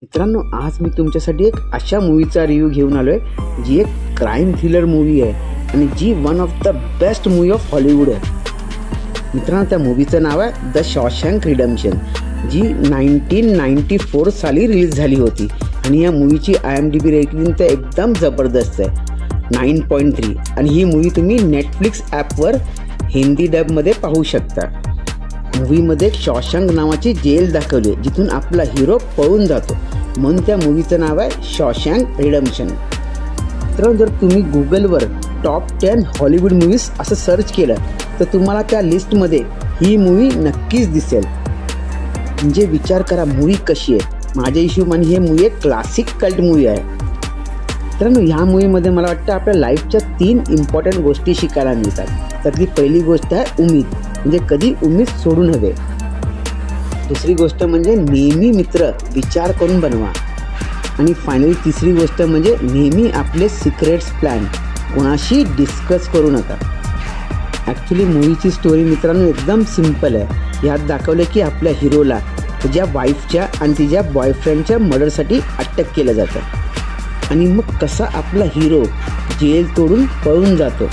मित्रांनो, आज मी तुमच्यासाठी एक अशा मूवीचा रिव्ह्यू घेऊन आलोय जी एक क्राईम थ्रिलर मूवी आहे आणि जी one of the best movie of Hollywood आहे. मित्रांनो, त्या मूवीचं नाव आहे द शॉशँक रिडेम्पशन, जी 1994 साली रिलीज झाली होती आणि या मूवीची IMDb रेटिंग तर एकदम जबरदस्त आहे, 9.3. आणि ही मूवी तुम्ही नेटफ्लिक्स ॲपवर हिंदी डबमध्ये पाहू शकता. मूवीमध्ये शॉशँक नावाची जेल दाखवली जिथून आपला हिरो पळून जातो, म्हणून त्या मूवीचं नाव आहे शॉशँक रिडेम्पशन. तर जर तुम्ही गुगलवर टॉप 10 हॉलिवूड मूवीज असं सर्च केलं तर तुम्हाला त्या लिस्टमध्ये ही मूवी नक्कीच दिसेल. म्हणजे विचार करा मूवी कशी आहे. माझ्या हिशोबाने ही मूवी एक क्लासिक कल्ट मूवी आहे. तर ह्या मूवीमध्ये मला वाटतं आपल्या लाईफच्या 3 इम्पॉर्टंट गोष्टी शिकायला मिळतात. त्यातली पहिली गोष्ट आहे उमेद, म्हणजे कधी उमेद सोडू नये. दुसरी गोष्ट म्हणजे नेहमी मित्र विचार करून बनवा. आणि फायनली तिसरी गोष्ट म्हणजे नेहमी आपले सिक्रेट्स प्लॅन कोणाशी डिस्कस करू नका. ॲक्च्युली मूवीची स्टोरी मित्रांनो एकदम सिम्पल आहे. यात दाखवलं की आपल्या हिरोला त्याच्या वाईफच्या आणि तिच्या बॉयफ्रेंडच्या मर्डरसाठी अटक केलं जातं आणि मग कसा आपला हिरो जेल तोडून पळून जातो.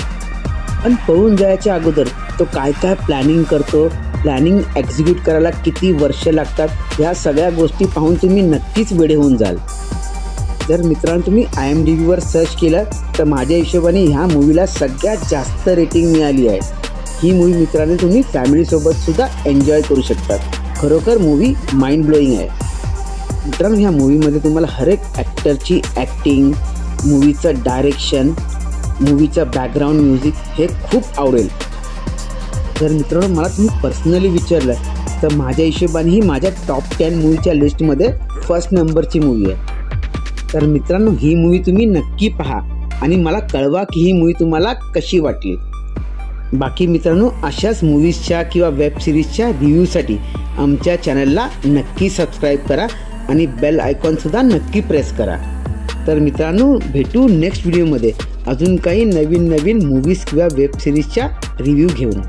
पण पळून जायच्या अगोदर तो काय काय प्लॅनिंग करतो, प्लॅनिंग एक्झिक्यूट करायला किती वर्ष लागतात, ह्या सगळ्या गोष्टी पाहून तुम्ही नक्कीच वेडे होऊन जाल. जर मित्रांनो तुम्ही IMDbवर सर्च केलं तर माझ्या हिशोबाने ह्या मूवीला सगळ्यात जास्त रेटिंग मिळाली आहे. ही मूवी मित्रांनो तुम्ही फॅमिलीसोबतसुद्धा एन्जॉय करू शकतात. खरोखर मूवी माइंड ब्लोईंग आहे. मित्रांनो, ह्या मूवीमध्ये तुम्हाला हर एक ॲक्टरची ॲक्टिंग, मूवीचं डायरेक्शन, मूवीचं बॅकग्राऊंड म्युझिक हे खूप आवडेल. जर मित्रांनो मला तुम्ही पर्सनली विचारलं तर माझ्या हिशोबाने ही माझ्या टॉप 10 मूवीच्या लिस्टमध्ये फर्स्ट नंबरची मूवी आहे. तर मित्रांनो, ही मूवी तुम्ही नक्की पहा आणि मला कळवा की ही मूवी तुम्हाला कशी वाटली. बाकी मित्रांनो, अशाच मूवीजच्या किंवा वेब सिरीजच्या रिव्ह्यूसाठी आमच्या चॅनलला नक्की सबस्क्राईब करा आणि बेल आयकॉनसुद्धा नक्की प्रेस करा. तर मित्रांनो, भेटू नेक्स्ट व्हिडिओमध्ये अजून काही नवीन मूवीज किंवा वेब सिरीजच्या रिव्ह्यू घेऊन.